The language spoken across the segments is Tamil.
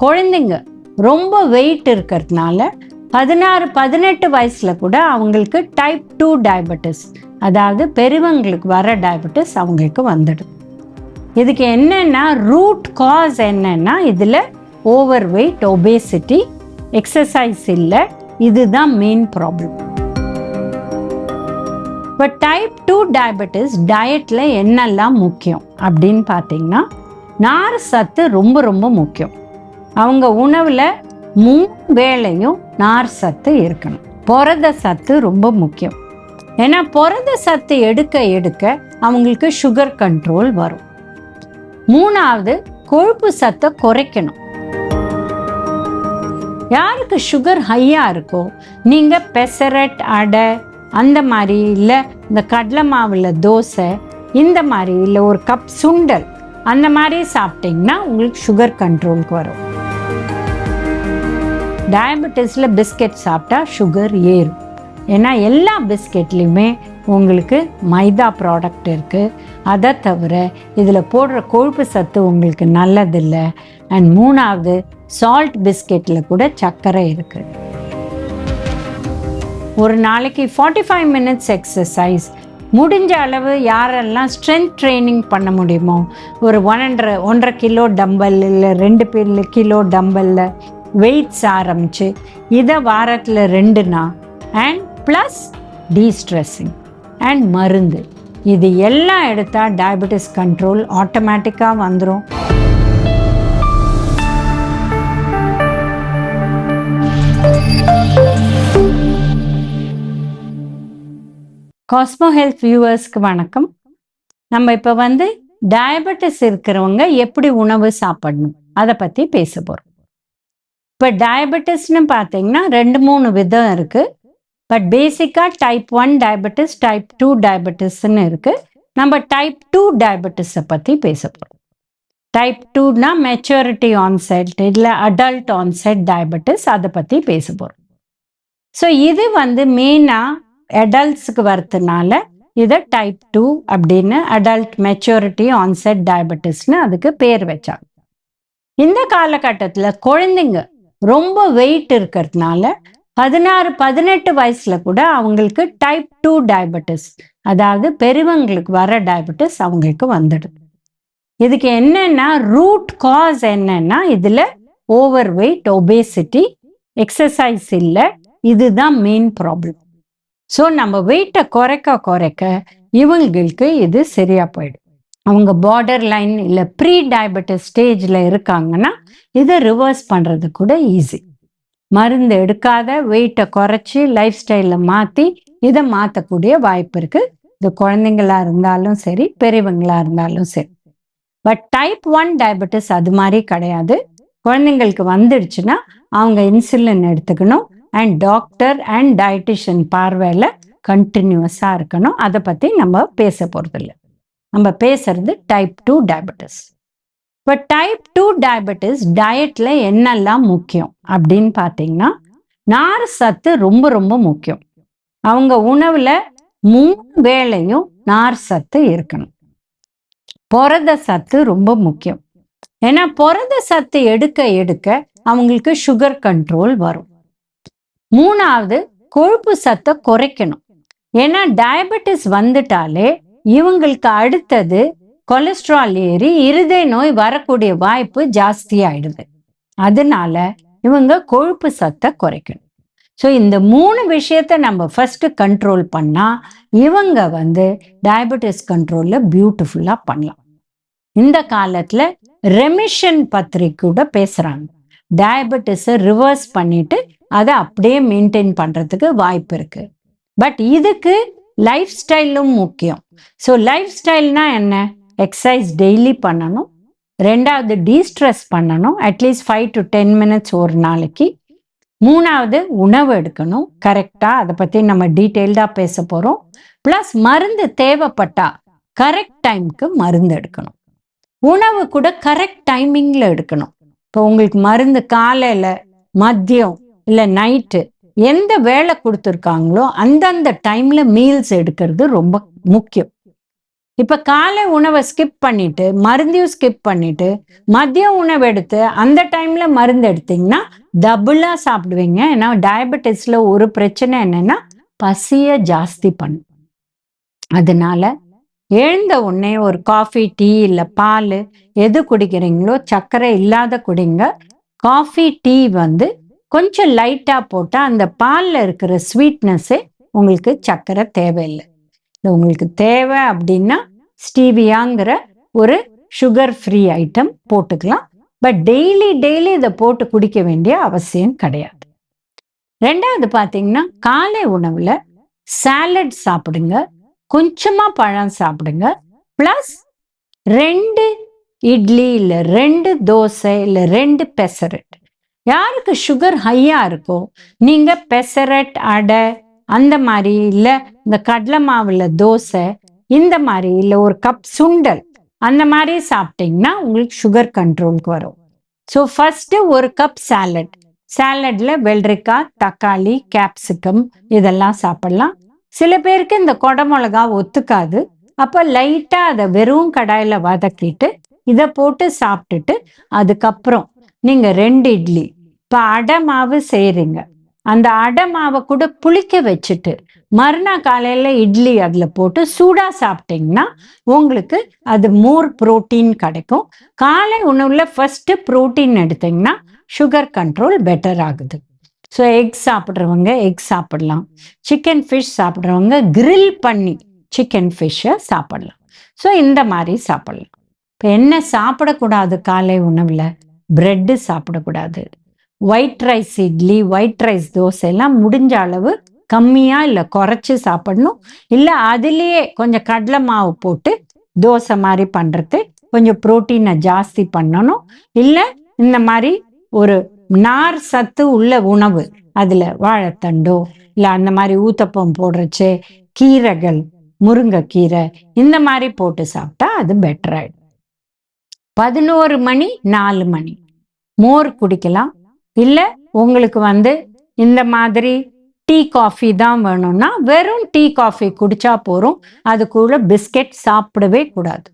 குழந்தைங்க ரொம்ப வெயிட் இருக்கிறதுனால 16-18 வயசுல கூட அவங்களுக்கு டைப் 2 டயபெட்டிஸ், அதாவது பெரியவங்களுக்கு வர டயபெட்டிஸ் அவங்களுக்கு வந்துடும். இதுக்கு என்னன்னா ரூட் காஸ் என்னன்னா இதில் ஓவர் வெயிட், ஒபேசிட்டி, எக்ஸசைஸ் இல்லை, இதுதான் மெயின் ப்ராப்ளம். இப்போ டைப் 2 டயபெட்டிஸ் டயட்டில் என்னெல்லாம் முக்கியம் அப்படின்னு பார்த்தீங்கன்னா, நார் சத்து ரொம்ப ரொம்ப முக்கியம். அவங்க உணவில் 3 வேளையும் நார் சத்து இருக்கணும். புரத சத்து ரொம்ப முக்கியம். ஏன்னா புரத சத்து எடுக்க எடுக்க அவங்களுக்கு சுகர் கண்ட்ரோல் வரும். 3வது கொழுப்பு சத்தை குறைக்கணும். யாருக்கு சுகர் ஹையாக இருக்கோ நீங்கள் பெசரட், அடை அந்த மாதிரி, இல்லை இந்த கடலை மாவில் தோசை இந்த மாதிரி, இல்லை ஒரு கப் சுண்டல் அந்த மாதிரி சாப்பிட்டிங்கன்னா உங்களுக்கு சுகர் கண்ட்ரோலுக்கு வரும். டயபெட்டிஸில் பிஸ்கெட் சாப்பிட்டா சுகர் ஏறும். ஏன்னா எல்லா பிஸ்கெட்லேயுமே உங்களுக்கு மைதா ப்ராடக்ட் இருக்குது. அதை தவிர இதில் போடுற கொழுப்பு சத்து உங்களுக்கு நல்லதில்லை. அண்ட் 3வது சால்ட் பிஸ்கெட்டில் கூட சர்க்கரை இருக்குது. ஒரு நாளைக்கு 45 மினிட்ஸ் எக்ஸசைஸ், முடிஞ்ச அளவு யாரெல்லாம் ஸ்ட்ரென்த் ட்ரைனிங் பண்ண முடியுமோ ஒரு 1.5 கிலோ டம்பல் இல்லை 2 கிலோ டம்பலில் வெயிட்ஸ் ஆரம்பித்து இதை வாரத்தில் 2 நாள் அண்ட் ப்ளஸ் டீஸ்ட்ரெஸ்ஸிங் அண்ட் மருந்து, இது எல்லாம் எடுத்தால் டயபெட்டிஸ் கண்ட்ரோல் ஆட்டோமேட்டிக்காக வந்துடும். காஸ்மோ ஹெல்த் வியூவர்ஸ்க்கு வணக்கம். நம்ம இப்போ டயபெட்டிஸ் இருக்கிறவங்க எப்படி உணவு சாப்பிடணும் அதை பற்றி பேச போகிறோம். இப்போ டயபெட்டிஸ்னு பார்த்தீங்கன்னா 2-3 விதம் இருக்குது. பட் பேசிக்காக டைப் 1 டயபெட்டிஸ், டைப் 2 டயபெட்டிஸ்ன்னு இருக்குது. நம்ம டைப் 2 டயபெட்டிஸை பற்றி பேச போகிறோம். டைப் 2னா மெச்சூரிட்டி ஆன்செட் இல்லை அடல்ட் ஆன்செட் டயபெட்டிஸ், அதை பற்றி பேச போகிறோம். ஸோ இது மெயினாக அடல்ட்ஸுக்கு வரதுனால இதை டைப் 2 அப்படின்னு அடல்ட் மெச்சூரிட்டி ஆன்செட் டயபெட்டிஸ்னு அதுக்கு பேர் வச்சாங்க. இந்த காலகட்டத்தில் குழந்தைங்க ரொம்ப வெயிட் இருக்கிறதுனால 16-18 வயசுல கூட அவங்களுக்கு டைப் 2 டயபெட்டிஸ், அதாவது பெரியவங்களுக்கு வர டயபெட்டிஸ் அவங்களுக்கு வந்துடும். இதுக்கு என்னன்னா ரூட் காஸ் என்னன்னா இதில் ஓவர் வெயிட், ஒபேசிட்டி, எக்ஸசைஸ் இல்லை, இதுதான் மெயின் ப்ராப்ளம். ஸோ நம்ம வெயிட்டை குறைக்க குறைக்க இவங்களுக்கு இது சரியா போயிடும். அவங்க பார்டர் லைன் இல்லை ப்ரீ டயபெட்டிஸ் ஸ்டேஜில் இருக்காங்கன்னா இதை ரிவர்ஸ் பண்ணுறது கூட ஈஸி. மருந்து எடுக்காத வெயிட்டை குறைச்சி லைஃப் ஸ்டைலில் மாற்றி இதை மாற்றக்கூடிய வாய்ப்பு இருக்குது. இது குழந்தைங்களா இருந்தாலும் சரி, பெரியவங்களா இருந்தாலும் சரி. பட் டைப் 1 டயபெட்டிஸ் அது மாதிரி கிடையாது. குழந்தைங்களுக்கு வந்துடுச்சுன்னா அவங்க இன்சுலின் எடுத்துக்கணும் அண்ட் டாக்டர் அண்ட் டயட்டிஷியன் பார்வையில் கண்டினியூஸாக இருக்கணும். அதை பற்றி நம்ம பேச போகிறதில்ல. நம்ம பேசுறது டைப் 2 டயபெட்டிஸ். இப்போ டைப் 2 டயபெட்டிஸ் டயட்டில் என்னெல்லாம் முக்கியம் அப்படின்னு பார்த்தீங்கன்னா, நார் சத்து ரொம்ப ரொம்ப முக்கியம். அவங்க உணவில் 3 வேளையும் நார் சத்து இருக்கணும். புரத சத்து ரொம்ப முக்கியம். ஏன்னா புரத சத்து எடுக்க எடுக்க அவங்களுக்கு சுகர் கண்ட்ரோல் வரும். 3வது கொழுப்பு சத்தை குறைக்கணும். ஏன்னா டயபெட்டிஸ் வந்துட்டாலே இவங்களுக்கு அடுத்தது கொலஸ்ட்ரால் ஏறி இருதய நோய் வரக்கூடிய வாய்ப்பு ஜாஸ்தி ஆயிடுது. அதனால இவங்க கொழுப்பு சத்தை குறைக்கணும். ஸோ இந்த 3 விஷயத்த நம்ம ஃபர்ஸ்ட் கண்ட்ரோல் பண்ணா இவங்க டயபெட்டிஸ் கண்ட்ரோல்ல பியூட்டிஃபுல்லா பண்ணலாம். இந்த காலத்துல ரெமிஷன் பத்திரி கூட பேசுறாங்க. டயபெட்டிஸை ரிவர்ஸ் பண்ணிட்டு அதை அப்படியே மெயின்டைன் பண்றதுக்கு வாய்ப்பு இருக்கு. பட் இதுக்கு லைஃப் ஸ்டைலும் முக்கியம். ஸோ லைஃப் ஸ்டைல்னா என்ன? எக்ஸசைஸ் டெய்லி பண்ணணும். 2வது டீஸ்ட்ரெஸ் பண்ணணும், அட்லீஸ்ட் 5 to 10 மினிட்ஸ் ஒரு நாளைக்கு. 3வது உணவு எடுக்கணும் கரெக்டா, அதை பற்றி நம்ம டீட்டெயில்டாக பேச போகிறோம். ப்ளஸ் மருந்து தேவைப்பட்டா கரெக்ட் டைமுக்கு மருந்து எடுக்கணும். உணவு கூட கரெக்ட் டைமிங்கில் எடுக்கணும். இப்போ உங்களுக்கு மருந்து காலையில், மதியம் இல்லை நைட்டு எந்த வேலை கொடுத்துருக்காங்களோ அந்தந்த டைமில் மீல்ஸ் எடுக்கிறது ரொம்ப முக்கியம். இப்ப காலை உணவை ஸ்கிப் பண்ணிட்டு மருந்தையும் ஸ்கிப் பண்ணிட்டு மதிய உணவு எடுத்து அந்த டைம்ல மருந்து எடுத்தீங்கன்னா டபுளா சாப்பிடுவீங்க. ஏன்னா டயபெட்டிஸ்ல ஒரு பிரச்சனை என்னன்னா பசிய ஜாஸ்தி பண்ணும். அதனால எழுந்த உடனே ஒரு காஃபி, டீ இல்ல பால் எது குடிக்கிறீங்களோ சர்க்கரை இல்லாத குடிங்க. காஃபி, டீ கொஞ்சம் லைட்டா போட்டா அந்த பால்ல இருக்கிற ஸ்வீட்னஸே உங்களுக்கு சர்க்கரை தேவையில்லை. உங்களுக்கு தேவை அப்படின்னா ஸ்டீவியாங்கிற ஒரு சுகர் ஃப்ரீ ஐட்டம் போட்டுக்கலாம். பட் டெய்லி இதை போட்டு குடிக்க வேண்டிய அவசியம் கிடையாது. ரெண்டாவது பார்த்தீங்கன்னா காலை உணவுல சாலட் சாப்பிடுங்க, கொஞ்சமா பழம் சாப்பிடுங்க, பிளஸ் 2 இட்லி இல்ல 2 தோசை இல்ல 2 பெசரட். யாருக்கு சுகர் ஹையா இருக்கோ நீங்க பெசரட், அடை அந்த மாதிரி இல்ல இந்த கடலை மாவுல தோசை இந்த மாதிரி இல்ல ஒரு கப் சுண்டல் அந்த மாதிரி சாப்பிட்டீங்கன்னா உங்களுக்கு சுகர் கண்ட்ரோலுக்கு வரும். ஸோ ஃபர்ஸ்ட் ஒரு கப் சாலட்ல வெள்ளரிக்காய், தக்காளி, கேப்சிகம் இதெல்லாம் சாப்பிடலாம். சில பேருக்கு இந்த கொடமிளகா ஒத்துக்காது. அப்ப லைட்டா அதை வெறும் கடாயில வதக்கிட்டு இதை போட்டு சாப்பிட்டுட்டு அதுக்கப்புறம் நீங்க 2 இட்லி, இப்ப அடை மாவு செய்யறீங்க, அந்த அடை மாவை கூட புளிக்க வச்சுட்டு மறுநாள் காலையில இட்லி அதுல போட்டு சூடா சாப்பிட்டீங்கன்னா உங்களுக்கு அது மோர் புரோட்டீன் கிடைக்கும். காலை உணவுல ஃபர்ஸ்ட் புரோட்டீன் எடுத்தீங்கன்னா சுகர் கண்ட்ரோல் பெட்டர் ஆகுது. ஸோ எக் சாப்பிட்றவங்க எக் சாப்பிடலாம். சிக்கன் ஃபிஷ் சாப்பிட்றவங்க கிரில் பண்ணி சிக்கன் ஃபிஷ்ஷை சாப்பிடலாம். ஸோ இந்த மாதிரி சாப்பிடலாம். இப்போ என்ன சாப்பிடக்கூடாது காலை உணவுல? பிரெட்டு சாப்பிடக்கூடாது. White rice idli, white rice dosa எல்லாம் முடிஞ்ச அளவு கம்மியா இல்லை குறைச்சி சாப்பிடணும். இல்லை அதுலேயே கொஞ்சம் கடலை மாவு போட்டு தோசை மாதிரி பண்றது கொஞ்சம் புரோட்டீனை ஜாஸ்தி பண்ணணும். இல்லை இந்த மாதிரி ஒரு நார் சத்து உள்ள உணவு அதுல வாழைத்தண்டோ இல்லை அந்த மாதிரி ஊத்தப்பம் போடுறச்சு கீரைகள், முருங்கைக்கீரை இந்த மாதிரி போட்டு சாப்பிட்டா அது பெட்டர் ஆயிடும். 11 மணி 4 மணி மோர் குடிக்கலாம். இல்லை உங்களுக்கு இந்த மாதிரி டீ காஃபி தான் வேணும்னா வெறும் டீ காஃபி குடிச்சா போறோம். அது கூட பிஸ்கெட் சாப்பிடவே கூடாது.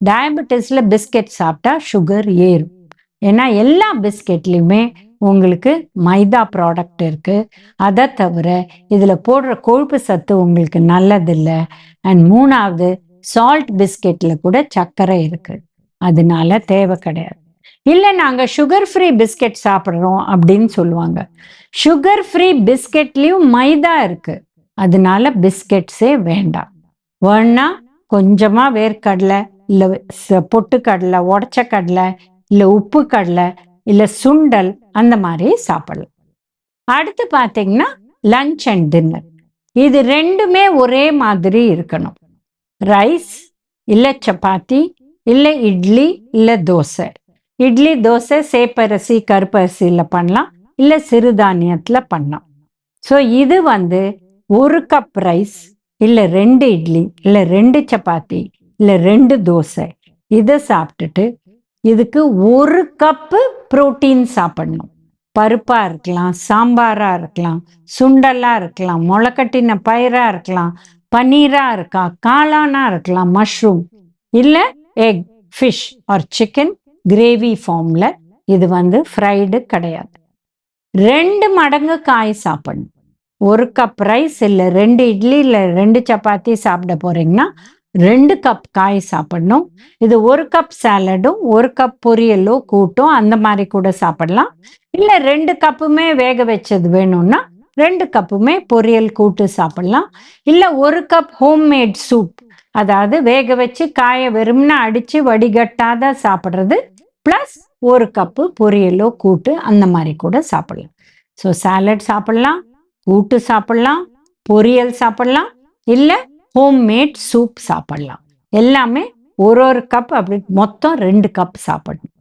டயபெட்டிஸ்ல பிஸ்கெட் சாப்பிட்டா சுகர் ஏறும். ஏன்னா எல்லா பிஸ்கெட்லையுமே உங்களுக்கு மைதா ப்ராடக்ட் இருக்கு. அதை தவிர இதுல போடுற கொழுப்பு சத்து உங்களுக்கு நல்லதில்லை. அண்ட் 3வது சால்ட் பிஸ்கெட்ல கூட சர்க்கரை இருக்கு. அதனால தேவை கிடையாது. இல்லை நாங்க சுகர் ஃப்ரீ பிஸ்கெட் சாப்பிட்றோம் அப்படின்னு சொல்லுவாங்க. சுகர் ஃப்ரீ பிஸ்கெட்லயும் மைதா இருக்கு. அதனால பிஸ்கெட்ஸே வேண்டாம். வேணா கொஞ்சமா வேர்க்கடலை இல்லை பொட்டுக்கடலை, உடச்ச கடலை இல்லை உப்பு கடலை இல்லை சுண்டல் அந்த மாதிரி சாப்பிடலாம். அடுத்து பார்த்தீங்கன்னா லஞ்ச் அண்ட் டின்னர். இது ரெண்டுமே ஒரே மாதிரி இருக்கணும். ரைஸ் இல்லை சப்பாத்தி இல்லை இட்லி இல்லை தோசை. இட்லி தோசை சேப்பரிசி கருப்பரிசியில் பண்ணலாம், இல்லை சிறுதானியத்தில் பண்ணலாம். ஸோ இது 1 கப் ரைஸ் இல்லை 2 இட்லி இல்லை 2 சப்பாத்தி இல்லை 2 தோசை இதை சாப்பிட்டுட்டு இதுக்கு 1 கப்பு புரோட்டீன் சாப்பிடணும். பருப்பா இருக்கலாம், சாம்பாரா இருக்கலாம், சுண்டலா இருக்கலாம், முளைக்கட்டின பயிரா இருக்கலாம், பன்னீரா இருக்கலாம், காளானா இருக்கலாம், மஷ்ரூம் இல்லை egg, fish or chicken gravy ஃபார்ம்ல. இது ஃப்ரைடு கிடையாது. 2 மடங்கு காய் சாப்பிடணும். 1 கப் ரைஸ் இல்லை 2 இட்லி இல்லை 2 சப்பாத்தி சாப்பிட போறீங்கன்னா 2 கப் காய் சாப்பிடணும். இது 1 கப் சாலடும் 1 கப் பொரியலோ கூட்டும் அந்த மாதிரி கூட சாப்பிடலாம். இல்லை 2 கப்புமே வேக வச்சது வேணும்னா 2 கப்புமே பொரியல் கூட்டு சாப்பிடலாம். இல்லை 1 கப் ஹோம்மேட் சூப், அதாவது வேக வச்சு காயை வெறும்னா அடிச்சு வடிகட்டாத சாப்பிட்றது, பிளஸ் 1 கப்பு பொரியலோ கூட்டு அந்த மாதிரி கூட சாப்பிடலாம். ஸோ சாலட் சாப்பிடலாம், கூட்டு சாப்பிடலாம், பொரியல் சாப்பிடலாம், இல்லை ஹோம்மேட் சூப் சாப்பிடலாம். எல்லாமே 1 கப், அப்படி மொத்தம் 2 கப் சாப்பிடணும்.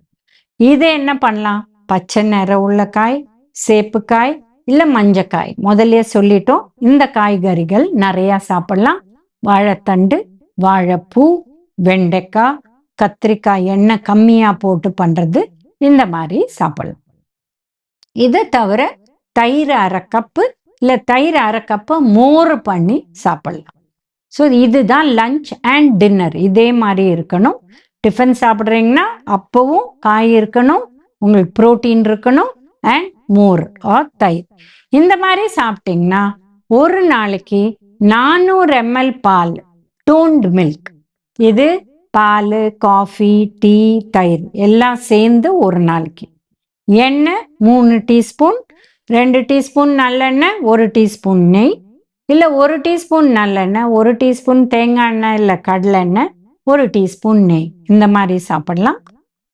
இதை என்ன பண்ணலாம்? பச்சை நிறம் உள்ள காய், சேப்புக்காய் இல்லை மஞ்சக்காய், முதல்ல சொல்லிட்டோம். இந்த காய்கறிகள் நிறைய சாப்பிடலாம். வாழைத்தண்டு, வாழைப்பூ, வெண்டைக்காய், கத்திரிக்காய் எண்ணெய் கம்மியா போட்டு பண்றது இந்த மாதிரி சாப்பிடலாம். இதை தவிர தயிர் 1/2 கப்பு இல்லை தயிர் 1/2 கப்பு மோர் பண்ணி சாப்பிடலாம். ஸோ இதுதான் லஞ்ச் அண்ட் டின்னர். இதே மாதிரி இருக்கணும். டிஃபன் சாப்பிட்றீங்கன்னா அப்பவும் காய் இருக்கணும், உங்களுக்கு புரோட்டீன் இருக்கணும், அண்ட் மோர் ஆர் தயிர். இந்த மாதிரி சாப்பிட்டீங்கன்னா ஒரு நாளைக்கு 400 ml பால், டோன்டு மில்க், இது பால், காஃபி, டீ, தயிர் எல்லாம் சேர்ந்து ஒரு நாளைக்கு. எண்ணெய் 3 டீஸ்பூன், 2 டீஸ்பூன் நல்லெண்ணெய், 1 டீஸ்பூன் நெய், இல்லை 1 டீஸ்பூன் நல்லெண்ணெய், 1 டீஸ்பூன் தேங்காய் எண்ணெய் இல்லை கடலை எண்ணெய், 1 டீஸ்பூன் நெய், இந்த மாதிரி சாப்பிடலாம்.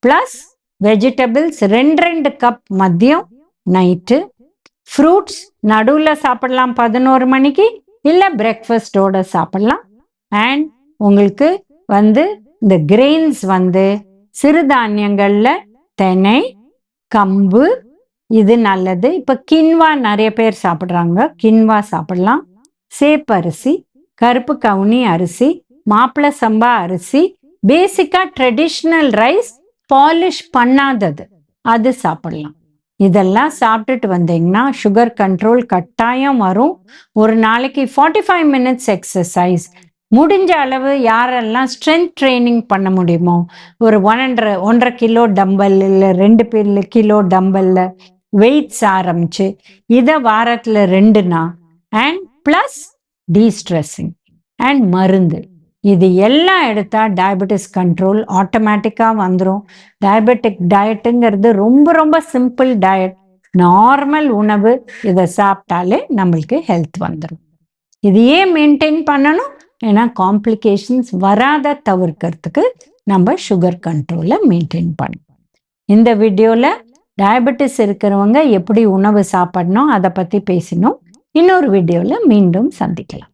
ப்ளஸ் வெஜிடபிள்ஸ் 2 கப் மதியம் நைட்டு. ஃப்ரூட்ஸ் நடுவில் சாப்பிடலாம் 11 மணிக்கு, இல்லை பிரேக்ஃபாஸ்டோட சாப்பிடலாம். அண்ட் உங்களுக்கு இந்த கிரெயின்ஸ் சிறுதானியங்கள்ல தினை, கம்பு, இது நல்லது. இப்போ கின்வா நிறைய பேர் சாப்பிட்றாங்க, கின்வா சாப்பிடலாம். சேப்பரிசி, கருப்பு கவுனி அரிசி, மாப்பிள சம்பா அரிசி, பேசிக்கா ட்ரெடிஷ்னல் ரைஸ், பாலிஷ் பண்ணாதது, அது சாப்பிடலாம். இதெல்லாம் சாப்பிட்டுட்டு வந்தீங்கன்னா சுகர் கண்ட்ரோல் கட்டாயம் வரும். ஒரு நாளைக்கு 45 மினிட்ஸ் எக்ஸசைஸ். முடிஞ்ச அளவு யாரெல்லாம் ஸ்ட்ரென்த் ட்ரைனிங் பண்ண முடியுமோ, ஒரு 1.5 கிலோ டம்பல் இல்லை 2 கிலோ டம்பல்ல வெயிட்ஸ் ஆரம்பிச்சு இதை வாரத்தில் 2 நாள், அண்ட் ப்ளஸ் டீஸ்ட்ரெஸ்ஸிங் அண்ட் மருந்து, இது எல்லாம் எடுத்தா டயபெட்டிஸ் கண்ட்ரோல் ஆட்டோமேட்டிக்காக வந்துடும். டயபெட்டிக் டயட்டுங்கிறது ரொம்ப ரொம்ப சிம்பிள் டயட், நார்மல் உணவு. இதை சாப்பிட்டாலே நம்மளுக்கு ஹெல்த் வந்துடும். இது ஏன் மெயின்டைன் பண்ணணும்? ஏன்னா காம்ப்ளிகேஷன்ஸ் வராத தவிர்க்கிறதுக்கு நம்ம சுகர் கண்ட்ரோலை மெயின்டைன் பண்ணணும். இந்த வீடியோவில் டயபெட்டிஸ் இருக்கிறவங்க எப்படி உணவு சாப்பிடணும் அதை பற்றி பேசினோம். இன்னொரு வீடியோவில் மீண்டும் சந்திக்கலாம்.